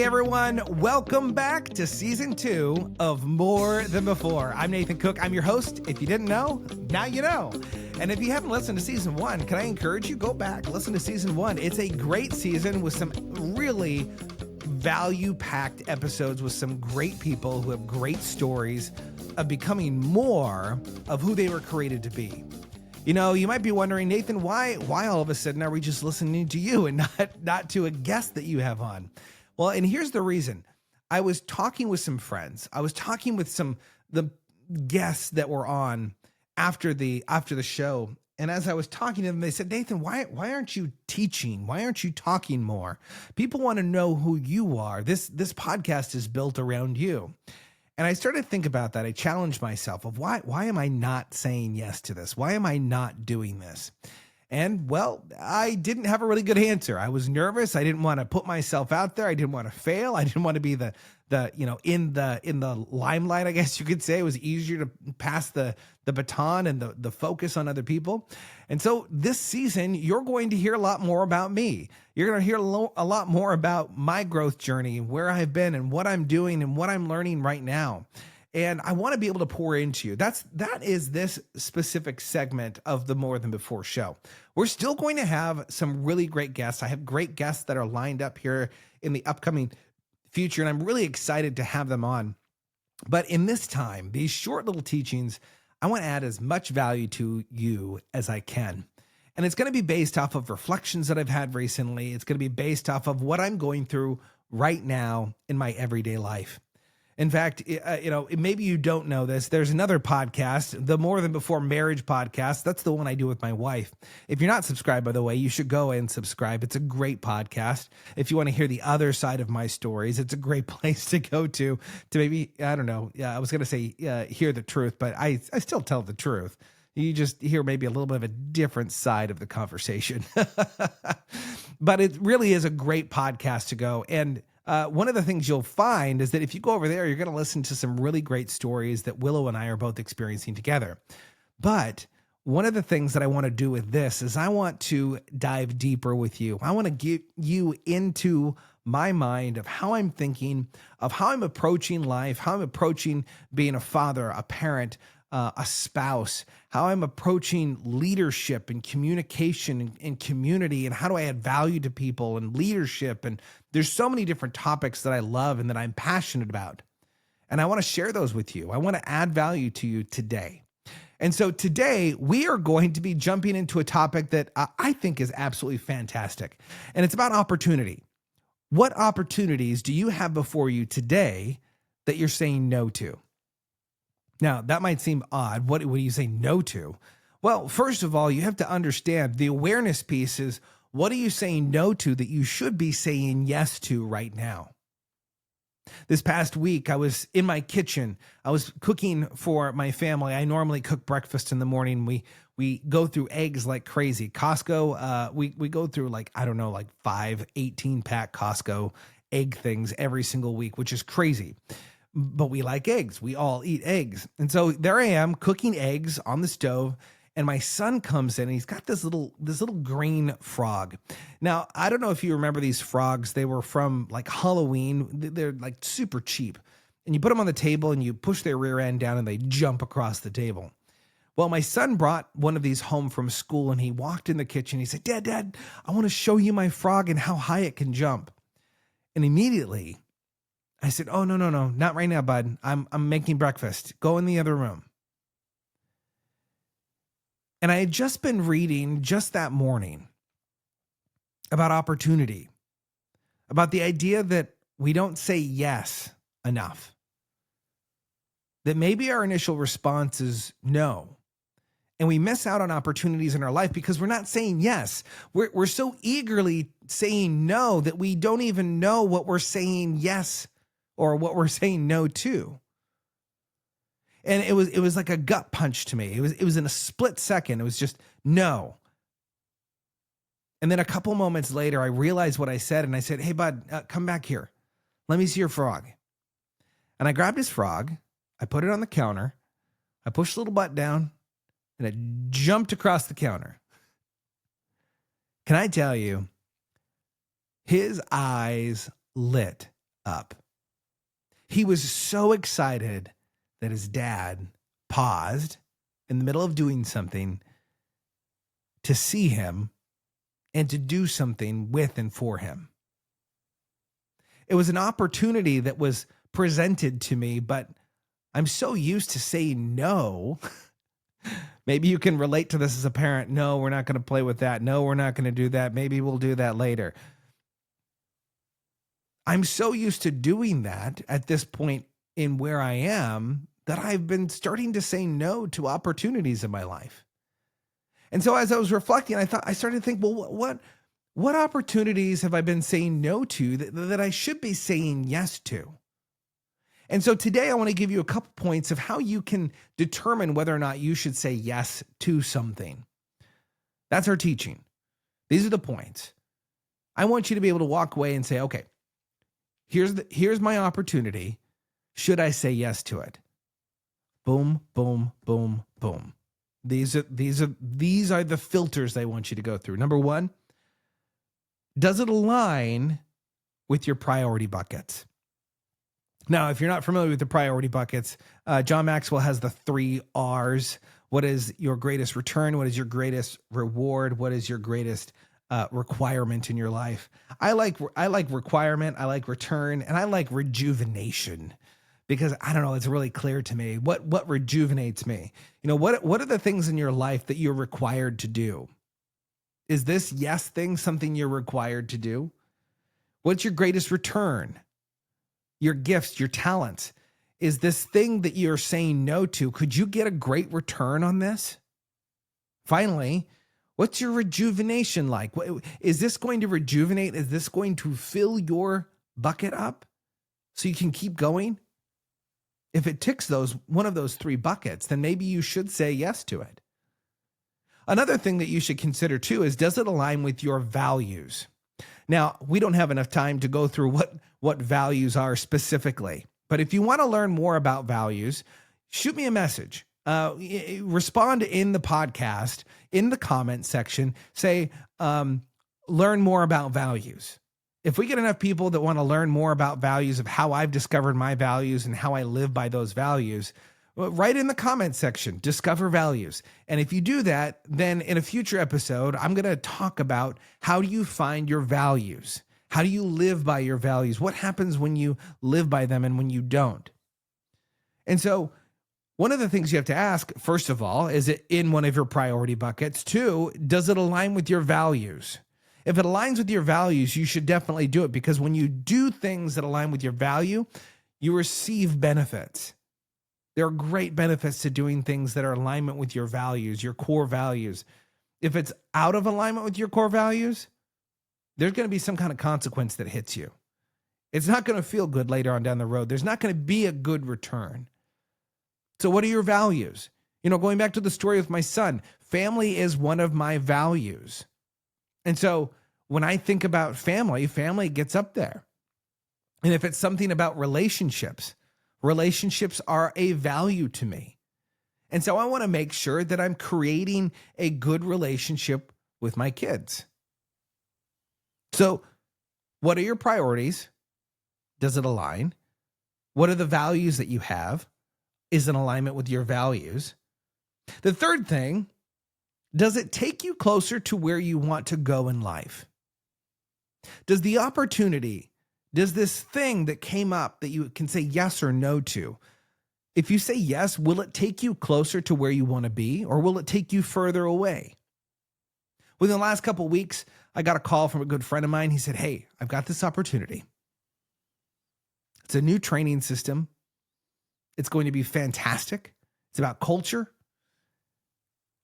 everyone. Welcome back to season 2 of More Than Before. I'm Nathan Cook. I'm your host. If you didn't know, now you know. And if you haven't listened to season 1, can I encourage you, go back, listen to season 1. It's a great season with some really value-packed episodes with some great people who have great stories of becoming more of who they were created to be. You know, you might be wondering, Nathan, why all of a sudden are we just listening to you and not to a guest that you have on? Well, and here's the reason. I was talking with some friends. I was talking with the guests that were on after the show. And as I was talking to them, they said, Nathan, why aren't you teaching? Why aren't you talking more? People want to know who you are. This podcast is built around you. And I started to think about that. I challenged myself of why am I not saying yes to this? Why am I not doing this? And well, I didn't have a really good answer. I was nervous. I didn't want to put myself out there. I didn't want to fail. I didn't want to be in the limelight, I guess you could say. It was easier to pass the baton and the focus on other people. And so this season, you're going to hear a lot more about me. You're going to hear a lot more about my growth journey, where I've been and what I'm doing and what I'm learning right now. And I want to be able to pour into you. That is this specific segment of the More Than Before show. We're still going to have some really great guests. I have great guests that are lined up here in the upcoming future, and I'm really excited to have them on. But in this time, these short little teachings, I want to add as much value to you as I can. And it's going to be based off of reflections that I've had recently. It's going to be based off of what I'm going through right now in my everyday life. In fact, maybe you don't know this. There's another podcast, the More Than Before Marriage podcast. That's the one I do with my wife. If you're not subscribed, by the way, you should go and subscribe. It's a great podcast. If you want to hear the other side of my stories, it's a great place to go to maybe, I don't know. Yeah, I was going to say hear the truth, but I still tell the truth. You just hear maybe a little bit of a different side of the conversation. But it really is a great podcast to go. And one of the things you'll find is that if you go over there, you're going to listen to some really great stories that Willow and I are both experiencing together. But one of the things that I want to do with this is I want to dive deeper with you. I want to get you into my mind of how I'm thinking, of how I'm approaching life, how I'm approaching being a father, a parent, a spouse, how I'm approaching leadership and communication and community, and how do I add value to people and leadership. And there's so many different topics that I love and that I'm passionate about. And I want to share those with you. I want to add value to you today. And so today we are going to be jumping into a topic that I think is absolutely fantastic. And it's about opportunity. What opportunities do you have before you today that you're saying no to? Now, that might seem odd. What do you say no to? Well, first of all, you have to understand the awareness piece is, what are you saying no to that you should be saying yes to right now? This past week, I was in my kitchen. I was cooking for my family. I normally cook breakfast in the morning. We go through eggs like crazy. Costco, we go through like 5 18-pack Costco egg things every single week, which is crazy. But we like eggs. We all eat eggs. And so there I am cooking eggs on the stove, and my son comes in and he's got this little green frog. Now, I don't know if you remember these frogs. They were from like Halloween. They're like super cheap. And you put them on the table and you push their rear end down and they jump across the table. Well, my son brought one of these home from school and he walked in the kitchen. He said, Dad, I want to show you my frog and how high it can jump. And immediately I said, oh, no, not right now, bud. I'm making breakfast. Go in the other room. And I had just been reading just that morning about opportunity, about the idea that we don't say yes enough, that maybe our initial response is no. And we miss out on opportunities in our life because we're not saying yes. We're so eagerly saying no that we don't even know what we're saying yes or what we're saying no to. And it was like a gut punch to me. It was in a split second. It was just no. And then a couple moments later, I realized what I said, and I said, hey, bud, come back here. Let me see your frog. And I grabbed his frog. I put it on the counter. I pushed the little button down, and it jumped across the counter. Can I tell you, his eyes lit up. He was so excited that his dad paused in the middle of doing something to see him and to do something with and for him. It was an opportunity that was presented to me, but I'm so used to saying no. Maybe you can relate to this as a parent. No, we're not going to play with that. No, we're not going to do that. Maybe we'll do that later. I'm so used to doing that at this point in where I am that I've been starting to say no to opportunities in my life. And so as I was reflecting, I started to think, well, what opportunities have I been saying no to that I should be saying yes to? And so today I want to give you a couple points of how you can determine whether or not you should say yes to something. That's our teaching. These are the points. I want you to be able to walk away and say, okay, here's my opportunity. Should I say yes to it? Boom, boom, boom, boom. These are the filters I want you to go through. Number one, does it align with your priority buckets? Now, if you're not familiar with the priority buckets, John Maxwell has the 3 R's. What is your greatest return? What is your greatest reward? What is your greatest requirement in your life? I like requirement, I like return, and I like rejuvenation, because I don't know, it's really clear to me what rejuvenates me. You know, what are the things in your life that you're required to do? Is this yes thing something you're required to do? What's your greatest return? Your gifts, your talents. Is this thing that you're saying no to, could you get a great return on this? Finally, what's your rejuvenation like? Is this going to rejuvenate? Is this going to fill your bucket up so you can keep going? If it ticks one of those 3 buckets, then maybe you should say yes to it. Another thing that you should consider too is, does it align with your values? Now, we don't have enough time to go through what values are specifically, but if you want to learn more about values, shoot me a message. Respond in the podcast, in the comment section, say, learn more about values. If we get enough people that want to learn more about values, of how I've discovered my values and how I live by those values, write in the comment section, discover values. And if you do that, then in a future episode, I'm going to talk about how do you find your values? How do you live by your values? What happens when you live by them and when you don't? And so one of the things you have to ask, first of all, is it in one of your priority buckets? 2, does it align with your values? If it aligns with your values, you should definitely do it, because when you do things that align with your value, you receive benefits. There are great benefits to doing things that are in alignment with your values, your core values. If it's out of alignment with your core values, there's going to be some kind of consequence that hits you. It's not going to feel good later on down the road. There's not going to be a good return. So what are your values? You know, going back to the story with my son, family is one of my values. And so when I think about family gets up there. And if it's something about relationships are a value to me. And so I want to make sure that I'm creating a good relationship with my kids. So what are your priorities? Does it align? What are the values that you have? Is in alignment with your values? The third thing, does it take you closer to where you want to go in life? Does the opportunity, does this thing that came up that you can say yes or no to, if you say yes, will it take you closer to where you want to be, or will it take you further away? Within the last couple of weeks, I got a call from a good friend of mine. He said, hey, I've got this opportunity. It's a new training system. It's going to be fantastic. It's about culture.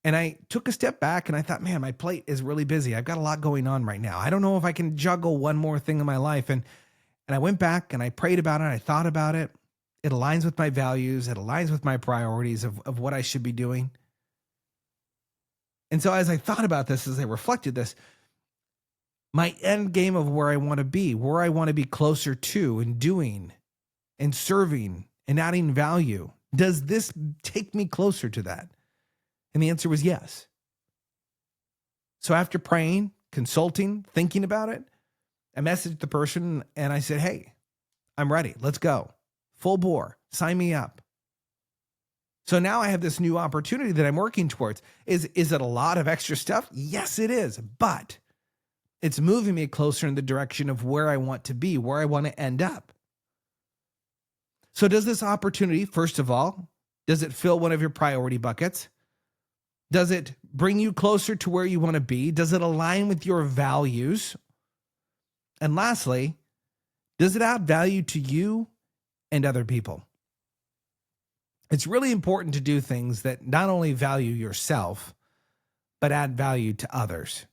And I took a step back and I thought, man, my plate is really busy. I've got a lot going on right now. I don't know if I can juggle one more thing in my life. And I went back and I prayed about it. I thought about it. It aligns with my values. It aligns with my priorities of what I should be doing. And so as I thought about this, as I reflected this, my end game of where I want to be closer to and doing and serving and adding value, does this take me closer to that? And the answer was yes. So after praying, consulting, thinking about it, I messaged the person and I said, hey, I'm ready. Let's go. Full bore. Sign me up. So now I have this new opportunity that I'm working towards. Is it a lot of extra stuff? Yes, it is. But it's moving me closer in the direction of where I want to be, where I want to end up. So does this opportunity, first of all, does it fill one of your priority buckets? Does it bring you closer to where you want to be? Does it align with your values? And lastly, does it add value to you and other people? It's really important to do things that not only value yourself, but add value to others.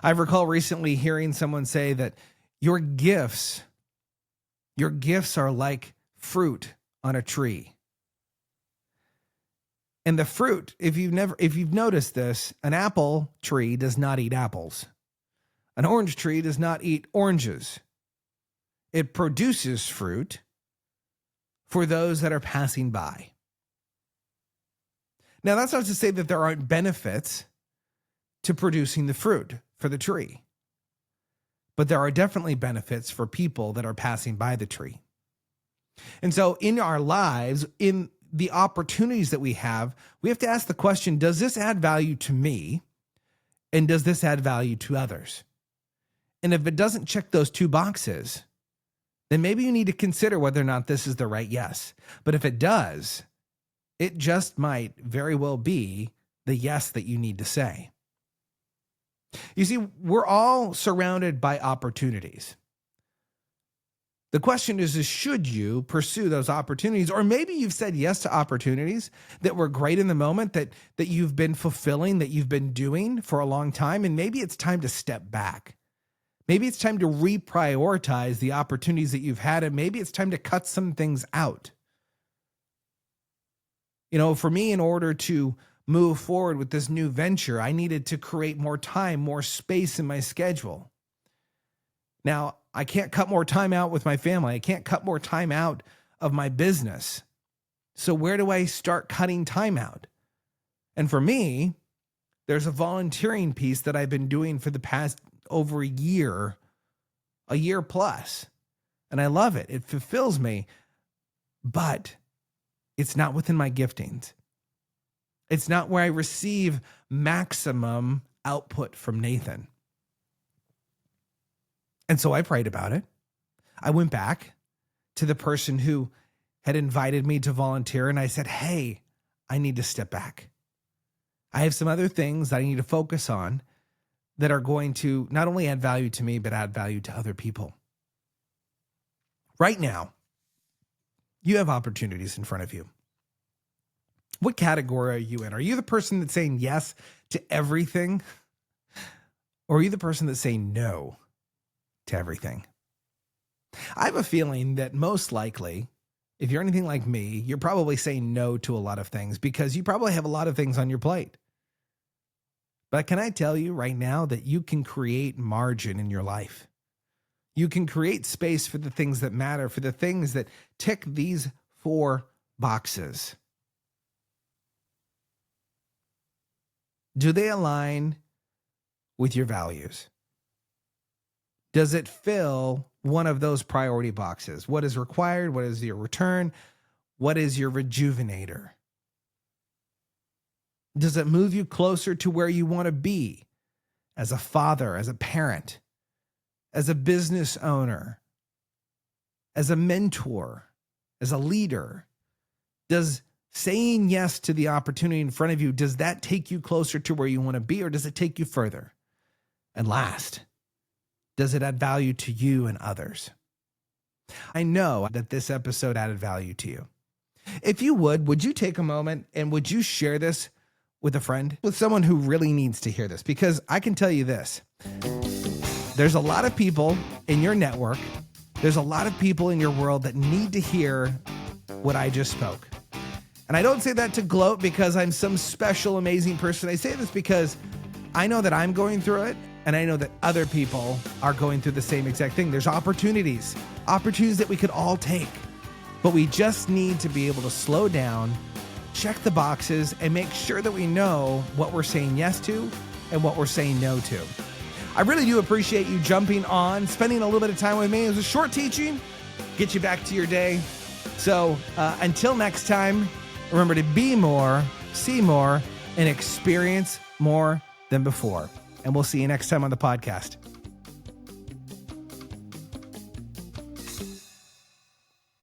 I recall recently hearing someone say that your gifts are like fruit on a tree. And the fruit, if you've noticed this, an apple tree does not eat apples. An orange tree does not eat oranges. It produces fruit for those that are passing by. Now, that's not to say that there aren't benefits to producing the fruit for the tree, but there are definitely benefits for people that are passing by the tree. And so in our lives, in the opportunities that we have to ask the question, does this add value to me? And does this add value to others? And if it doesn't check those two boxes, then maybe you need to consider whether or not this is the right yes. But if it does, it just might very well be the yes that you need to say. You see, we're all surrounded by opportunities. The question is should you pursue those opportunities? Or maybe you've said yes to opportunities that were great in the moment, that you've been fulfilling, that you've been doing for a long time, and maybe it's time to step back. Maybe it's time to reprioritize the opportunities that you've had, and maybe it's time to cut some things out. You know, for me, in order to move forward with this new venture, I needed to create more time, more space in my schedule. Now, I can't cut more time out with my family. I can't cut more time out of my business. So where do I start cutting time out? And for me, there's a volunteering piece that I've been doing for the past over a year plus. And I love it. It fulfills me, but it's not within my giftings. It's not where I receive maximum output from Nathan. And so I prayed about it. I went back to the person who had invited me to volunteer, and I said, hey, I need to step back. I have some other things that I need to focus on that are going to not only add value to me, but add value to other people. Right now, you have opportunities in front of you. What category are you in? Are you the person that's saying yes to everything? Or are you the person that's saying no to everything? I have a feeling that most likely, if you're anything like me, you're probably saying no to a lot of things because you probably have a lot of things on your plate. But can I tell you right now that you can create margin in your life? You can create space for the things that matter, for the things that tick these 4 boxes. Do they align with your values? Does it fill one of those priority boxes? What is required? What is your return? What is your rejuvenator? Does it move you closer to where you want to be as a father, as a parent, as a business owner, as a mentor, as a leader? Does saying yes to the opportunity in front of you, does that take you closer to where you want to be, or does it take you further? And last, does it add value to you and others? I know that this episode added value to you. If you would you take a moment and would you share this with a friend, with someone who really needs to hear this? Because I can tell you this, there's a lot of people in your network, there's a lot of people in your world that need to hear what I just spoke. And I don't say that to gloat because I'm some special, amazing person. I say this because I know that I'm going through it, and I know that other people are going through the same exact thing. There's opportunities that we could all take, but we just need to be able to slow down, check the boxes, and make sure that we know what we're saying yes to and what we're saying no to. I really do appreciate you jumping on, spending a little bit of time with me. It was a short teaching, get you back to your day. So until next time, remember to be more, see more, and experience more than before. And we'll see you next time on the podcast.